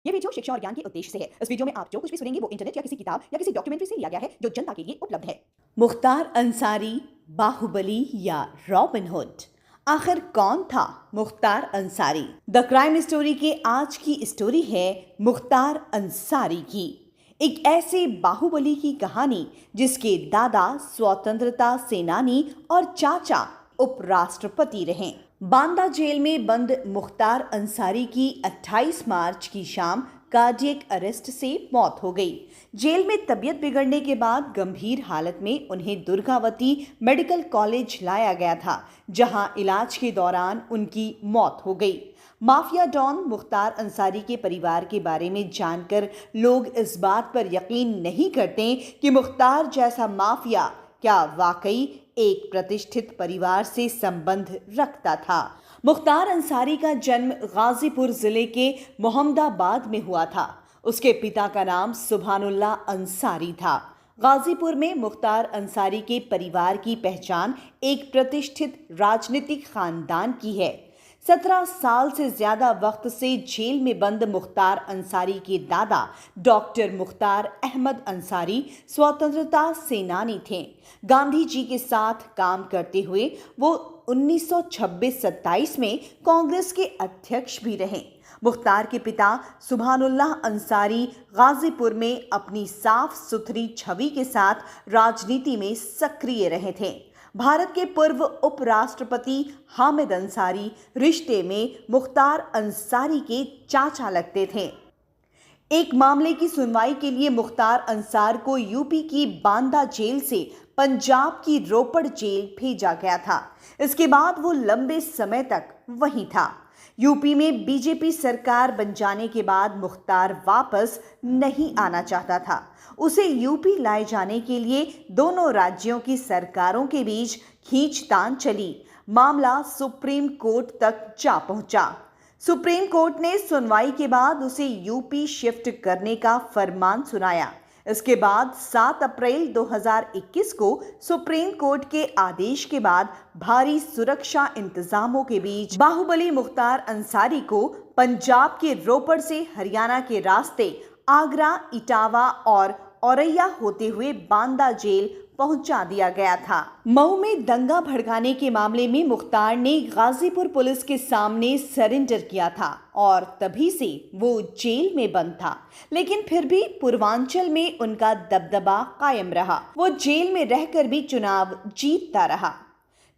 ये वीडियो शिक्षा और ज्ञान के उद्देश्य से है। इस वीडियो में आप जो कुछ भी सुनेंगे वो इंटरनेट या किसी किताब या किसी डॉक्यूमेंट्री से लिया गया है जो जनता के लिए उपलब्ध है। मुख्तार अंसारी, बाहुबली या रॉबिन हुड, आखिर कौन था Mukhtar Ansari? The crime story के आज की स्टोरी है मुख्तार अंसारी की, एक ऐसे बाहुबली की कहानी जिसके दादा स्वतंत्रता सेनानी और चाचा उपराष्ट्रपति रहे। बांदा जेल में बंद मुख्तार अंसारी की 28 मार्च की शाम कार्डियक अरेस्ट से मौत हो गई। जेल में तबीयत बिगड़ने के बाद गंभीर हालत में उन्हें दुर्गावती मेडिकल कॉलेज लाया गया था, जहां इलाज के दौरान उनकी मौत हो गई। माफिया डॉन मुख्तार अंसारी के परिवार के बारे में जानकर लोग इस बात पर यकीन नहीं करते कि मुख्तार जैसा माफिया क्या वाकई एक प्रतिष्ठित परिवार से संबंध रखता था। मुख्तार अंसारी का जन्म गाजीपुर जिले के मोहम्मदाबाद में हुआ था। उसके पिता का नाम सुभानुल्लाह अंसारी था। गाजीपुर में मुख्तार अंसारी के परिवार की पहचान एक प्रतिष्ठित राजनीतिक खानदान की है। 17 साल से ज्यादा वक्त से जेल में बंद मुख्तार अंसारी के दादा डॉक्टर मुख्तार अहमद अंसारी स्वतंत्रता सेनानी थे। गांधी जी के साथ काम करते हुए वो 1926-27 में कांग्रेस के अध्यक्ष भी रहे। मुख्तार के पिता सुभानुल्लाह अंसारी गाजीपुर में अपनी साफ सुथरी छवि के साथ राजनीति में सक्रिय रहे थे। भारत के पूर्व उपराष्ट्रपति हामिद अंसारी रिश्ते में मुख्तार अंसारी के चाचा लगते थे। एक मामले की सुनवाई के लिए मुख्तार अंसार को यूपी की बांदा जेल से पंजाब की रोपड़ जेल भेजा गया था। इसके बाद वो लंबे समय तक वहीं था। यूपी में बीजेपी सरकार बन जाने के बाद मुख्तार वापस नहीं आना चाहता था। उसे यूपी लाए जाने के लिए दोनों राज्यों की सरकारों के बीच खींचतान चली। मामला सुप्रीम कोर्ट तक जा पहुंचा। सुप्रीम कोर्ट ने सुनवाई के बाद उसे यूपी शिफ्ट करने का फरमान सुनाया। इसके बाद 7 अप्रैल 2021 को सुप्रीम कोर्ट के आदेश के बाद भारी सुरक्षा इंतजामों के बीच बाहुबली मुख्तार अंसारी को पंजाब के रोपड़ से हरियाणा के रास्ते आगरा, इटावा और औरैया होते हुए बांदा जेल पहुंचा दिया गया था। मऊ में दंगा भड़काने के मामले में मुख्तार ने गाजीपुर पुलिस के सामने सरेंडर किया था और तभी से वो जेल में बंद था, लेकिन फिर भी पूर्वांचल में उनका दबदबा कायम रहा। वो जेल में रहकर भी चुनाव जीतता रहा।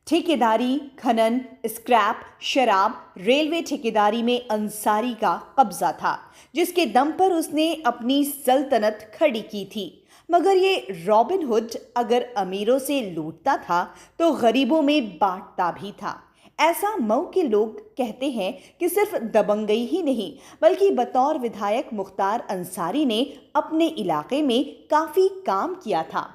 ठेकेदारी, खनन, स्क्रैप, शराब, रेलवे ठेकेदारी में अंसारी का कब्जा था, जिसके दम पर उसने अपनी सल्तनत खड़ी की थी। मगर ये रॉबिन हुड अगर अमीरों से लूटता था तो गरीबों में बांटता भी था। ऐसा मऊ के लोग कहते हैं कि सिर्फ दबंगई ही नहीं बल्कि बतौर विधायक मुख्तार अंसारी ने अपने इलाके में काफ़ी काम किया था।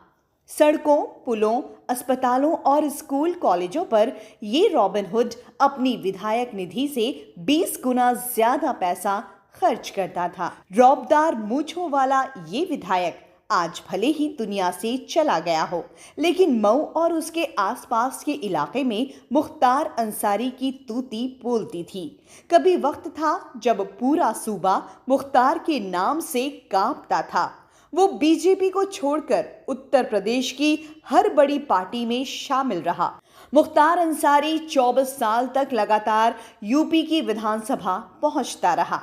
सड़कों, पुलों, अस्पतालों और स्कूल कॉलेजों पर ये रॉबिन हुड अपनी विधायक निधि से 20 गुना ज्यादा पैसा खर्च करता था। रौबदार मूंछों वाला ये विधायक आज भले ही दुनिया से चला गया हो, लेकिन मऊ और उसके आसपास के इलाके में मुख्तार अंसारी की तूती बोलती थी। कभी वक्त था जब पूरा सूबा मुख्तार के नाम से कांपता था। वो बीजेपी को छोड़कर उत्तर प्रदेश की हर बड़ी पार्टी में शामिल रहा। मुख्तार अंसारी 24 साल तक लगातार यूपी की विधानसभा पहुंचता रहा।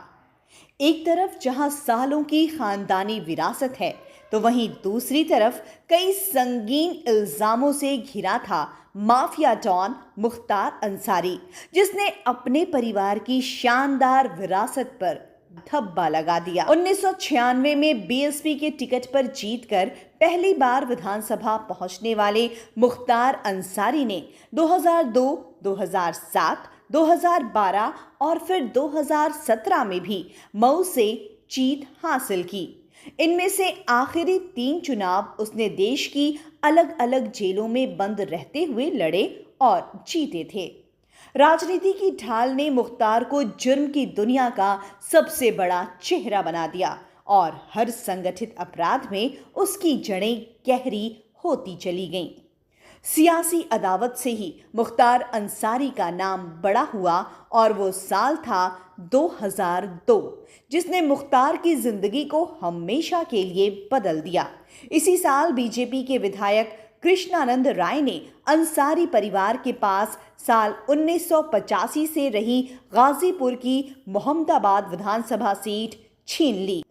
एक तरफ जहां सालों की खानदानी विरासत है तो वहीं दूसरी तरफ कई संगीन इल्जामों से घिरा था माफिया डॉन मुख्तार अंसारी, जिसने अपने परिवार की शानदार विरासत पर धब्बा लगा दिया। 1996 में बीएसपी के टिकट पर जीतकर पहली बार विधानसभा पहुंचने वाले मुख्तार अंसारी ने 2002, 2007, 2012 और फिर 2017 में भी मऊ से जीत हासिल की। इनमें से आखिरी 3 चुनाव उसने देश की अलग अलग जेलों में बंद रहते हुए लड़े और जीते थे। राजनीति की ढाल ने मुख्तार को जुर्म की दुनिया का सबसे बड़ा चेहरा बना दिया और हर संगठित अपराध में उसकी जड़ें गहरी होती चली गईं। सियासी अदावत से ही मुख्तार अंसारी का नाम बड़ा हुआ और वो साल था 2002, जिसने मुख्तार की जिंदगी को हमेशा के लिए बदल दिया। इसी साल बीजेपी के विधायक कृष्णानंद राय ने अंसारी परिवार के पास साल 1985 से रही गाजीपुर की मोहम्मदाबाद विधानसभा सीट छीन ली।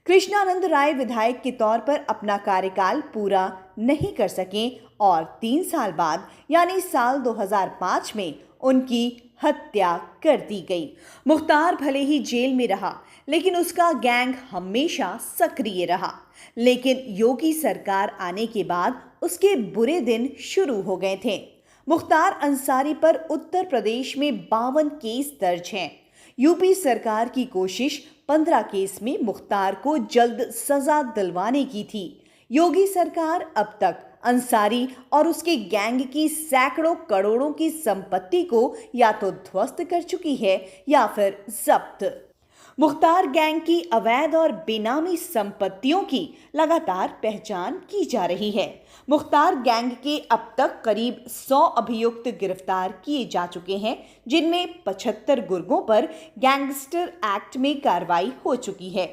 कृष्णानंद राय विधायक के तौर पर अपना कार्यकाल पूरा नहीं कर सके और 3 साल बाद यानी साल 2005 में उनकी हत्या कर दी गई। मुख्तार भले ही जेल में रहा, लेकिन उसका गैंग हमेशा सक्रिय रहा। लेकिन योगी सरकार आने के बाद उसके बुरे दिन शुरू हो गए थे। मुख्तार अंसारी पर उत्तर प्रदेश में 52 केस दर्ज हैं। यूपी सरकार की कोशिश 15 केस में मुख्तार को जल्द सजा दिलवाने की थी। योगी सरकार अब तक अंसारी और उसके गैंग की सैकड़ों करोड़ों की संपत्ति को या तो ध्वस्त कर चुकी है या फिर जब्त। मुख्तार गैंग की अवैध और बेनामी संपत्तियों की लगातार पहचान की जा रही है। मुख्तार गैंग के अब तक करीब 100 अभियुक्त गिरफ्तार किए जा चुके हैं, जिनमें 75 गुर्गों पर गैंगस्टर एक्ट में कार्रवाई हो चुकी है।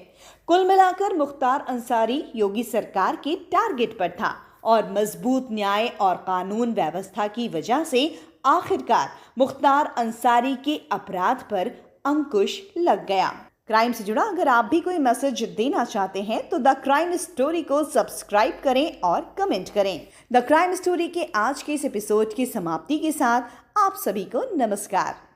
कुल मिलाकर मुख्तार अंसारी योगी सरकार के टारगेट पर था और मजबूत न्याय और कानून व्यवस्था की वजह से आखिरकार मुख्तार अंसारी के अपराध पर अंकुश लग गया। क्राइम से जुड़ा अगर आप भी कोई मैसेज देना चाहते हैं तो द क्राइम स्टोरी को सब्सक्राइब करें और कमेंट करें। द क्राइम स्टोरी के आज के इस एपिसोड की समाप्ति के साथ आप सभी को नमस्कार।